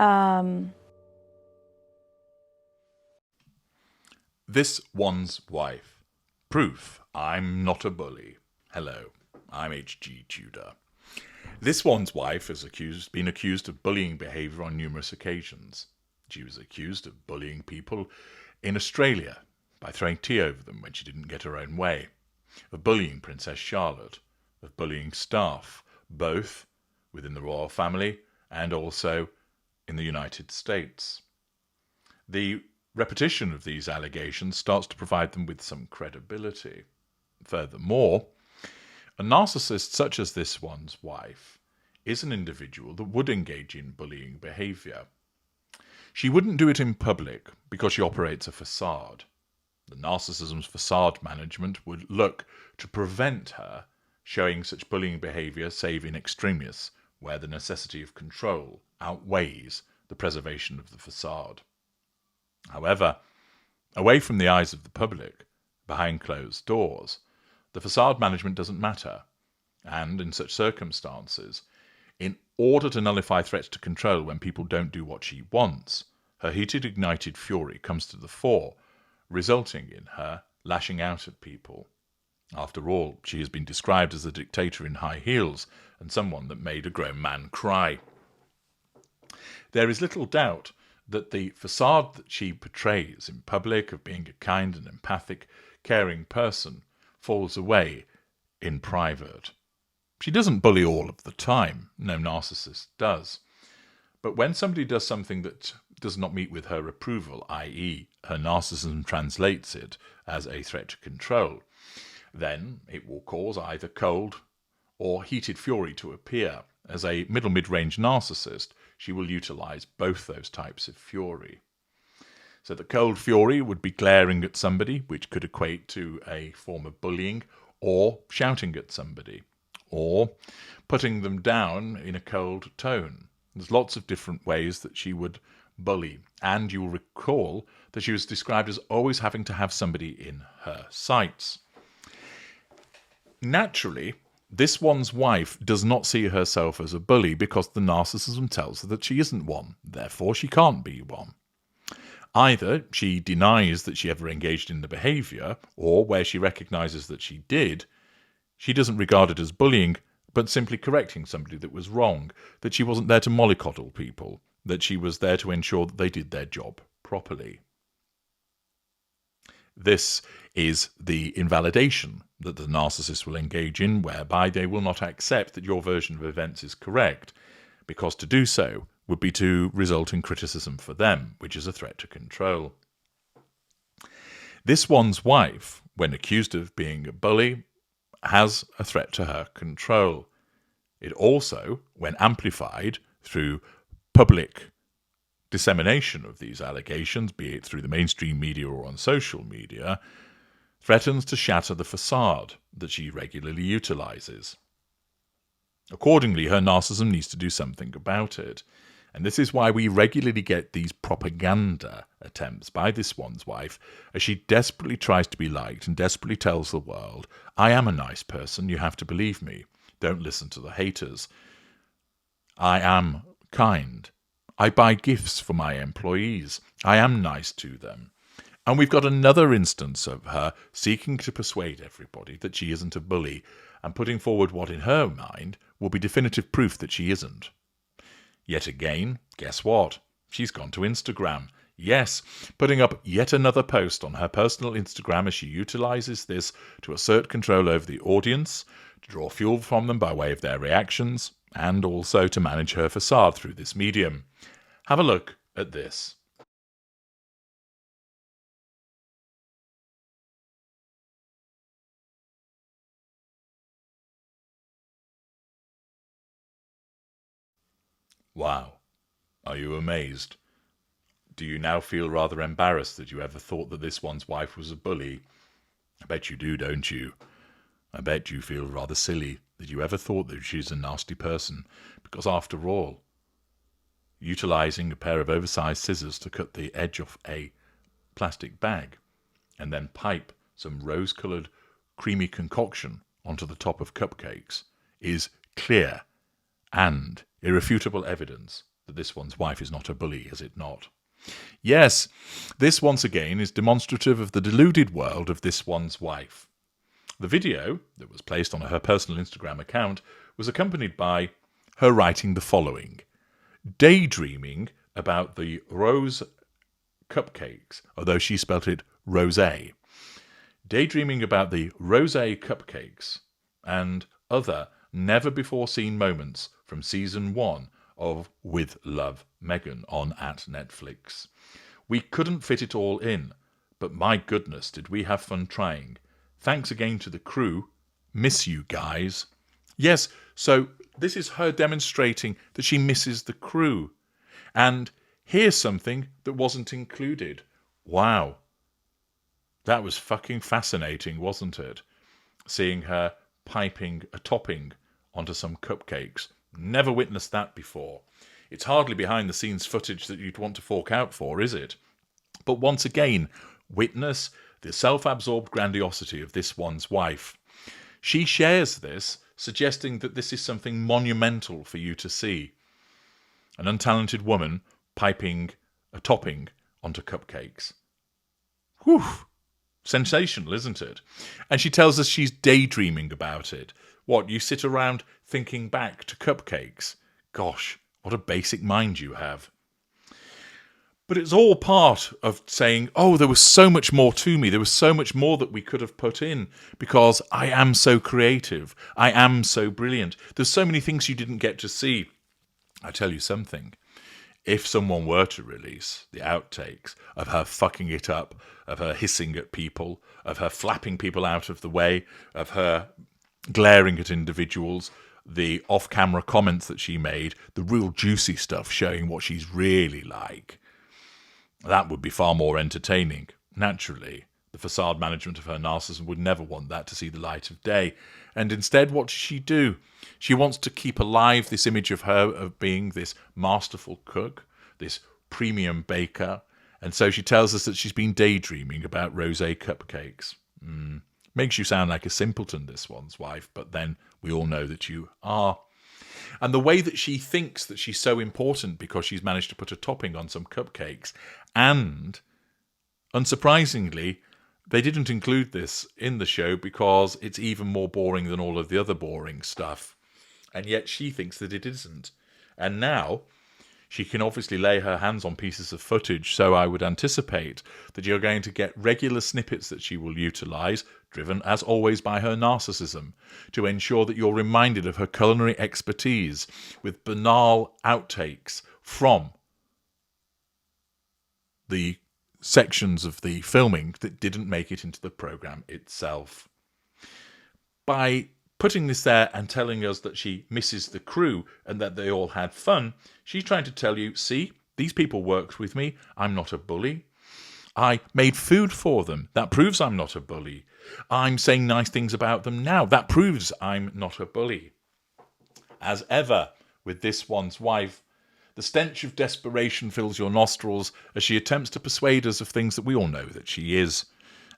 Um, This one's wife. Proof I'm not a bully. Hello, I'm H.G. Tudor. This one's wife has been accused of bullying behaviour on numerous occasions. She was accused of bullying people in Australia by throwing tea over them when she didn't get her own way, of bullying Princess Charlotte, of bullying staff, both within the royal family and also in the United States. The repetition of these allegations starts to provide them with some credibility. Furthermore, a narcissist such as this one's wife is an individual that would engage in bullying behaviour. She wouldn't do it in public because she operates a facade. The narcissism's facade management would look to prevent her showing such bullying behaviour save in extremis, where the necessity of control outweighs the preservation of the facade. However, away from the eyes of the public, behind closed doors, the facade management doesn't matter. And in such circumstances, in order to nullify threats to control when people don't do what she wants, her heated, ignited fury comes to the fore, resulting in her lashing out at people. After all, she has been described as a dictator in high heels and someone that made a grown man cry. There is little doubt that the facade that she portrays in public of being a kind and empathic, caring person falls away in private. She doesn't bully all of the time, no narcissist does. But when somebody does something that does not meet with her approval, i.e. her narcissism translates it as a threat to control, then it will cause either cold or heated fury to appear. As a mid-range narcissist, she will utilize both those types of fury. So the cold fury would be glaring at somebody, which could equate to a form of bullying, or shouting at somebody, or putting them down in a cold tone. There's lots of different ways that she would bully, and you'll recall that she was described as always having to have somebody in her sights. Naturally, this one's wife does not see herself as a bully because the narcissism tells her that she isn't one. Therefore, she can't be one. Either she denies that she ever engaged in the behaviour, or where she recognises that she did, she doesn't regard it as bullying, but simply correcting somebody that was wrong, that she wasn't there to mollycoddle people, that she was there to ensure that they did their job properly. This is the invalidation that the narcissist will engage in, whereby they will not accept that your version of events is correct, because to do so would be to result in criticism for them, which is a threat to control. This one's wife, when accused of being a bully, has a threat to her control. It also, when amplified through public dissemination of these allegations, be it through the mainstream media or on social media, threatens to shatter the facade that she regularly utilizes. Accordingly, her narcissism needs to do something about it. And this is why we regularly get these propaganda attempts by this one's wife, as she desperately tries to be liked and desperately tells the world, I am a nice person, you have to believe me. Don't listen to the haters. I am kind. I buy gifts for my employees. I am nice to them. And we've got another instance of her seeking to persuade everybody that she isn't a bully and putting forward what in her mind will be definitive proof that she isn't. Yet again, guess what? She's gone to Instagram. Yes, putting up yet another post on her personal Instagram as she utilizes this to assert control over the audience, to draw fuel from them by way of their reactions, and also to manage her facade through this medium. Have a look at this. Wow. Are you amazed? Do you now feel rather embarrassed that you ever thought that this one's wife was a bully? I bet you do, don't you? I bet you feel rather silly that you ever thought that she's a nasty person, because after all, utilizing a pair of oversized scissors to cut the edge off a plastic bag and then pipe some rose-coloured creamy concoction onto the top of cupcakes is clear and irrefutable evidence that this one's wife is not a bully, is it not? Yes, this once again is demonstrative of the deluded world of this one's wife. The video that was placed on her personal Instagram account was accompanied by her writing the following: daydreaming about the rose cupcakes, although she spelt it rosé. Daydreaming about the rosé cupcakes and other never-before-seen moments from Season 1 of With Love, Meghan on @Netflix. We couldn't fit it all in, but my goodness, did we have fun trying. Thanks again to the crew. Miss you guys. Yes, so this is her demonstrating that she misses the crew. And here's something that wasn't included. Wow. That was fucking fascinating, wasn't it? Seeing her piping a topping onto some cupcakes. Never witnessed that before. It's hardly behind the scenes footage that you'd want to fork out for, is it? But once again, witness the self-absorbed grandiosity of this one's wife. She shares this, suggesting that this is something monumental for you to see. An untalented woman piping a topping onto cupcakes. Whew! Sensational, isn't it? And she tells us she's daydreaming about it. What, you sit around thinking back to cupcakes? Gosh, what a basic mind you have. But it's all part of saying, oh, there was so much more to me. There was so much more that we could have put in because I am so creative. I am so brilliant. There's so many things you didn't get to see. I tell you something. If someone were to release the outtakes of her fucking it up, of her hissing at people, of her flapping people out of the way, of her glaring at individuals, the off-camera comments that she made, the real juicy stuff showing what she's really like, that would be far more entertaining. Naturally, the facade management of her narcissism would never want that to see the light of day. And instead, what does she do? She wants to keep alive this image of her of being this masterful cook, this premium baker. And so she tells us that she's been daydreaming about rosé cupcakes. Makes you sound like a simpleton, this one's wife, but then we all know that you are. And the way that she thinks that she's so important because she's managed to put a topping on some cupcakes, and unsurprisingly, they didn't include this in the show because it's even more boring than all of the other boring stuff. And yet she thinks that it isn't. And now she can obviously lay her hands on pieces of footage, so I would anticipate that you're going to get regular snippets that she will utilise, driven as always by her narcissism, to ensure that you're reminded of her culinary expertise with banal outtakes from the sections of the filming that didn't make it into the programme itself. By putting this there and telling us that she misses the crew and that they all had fun, she's trying to tell you, see, these people worked with me, I'm not a bully. I made food for them, that proves I'm not a bully. I'm saying nice things about them now, that proves I'm not a bully. As ever, with this one's wife, the stench of desperation fills your nostrils as she attempts to persuade us of things that we all know that she is.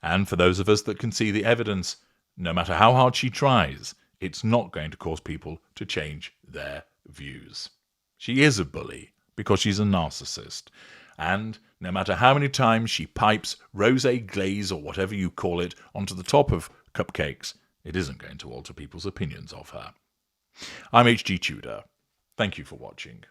And for those of us that can see the evidence, no matter how hard she tries, it's not going to cause people to change their views. She is a bully because she's a narcissist. And no matter how many times she pipes rosé glaze or whatever you call it onto the top of cupcakes, it isn't going to alter people's opinions of her. I'm H.G. Tudor. Thank you for watching.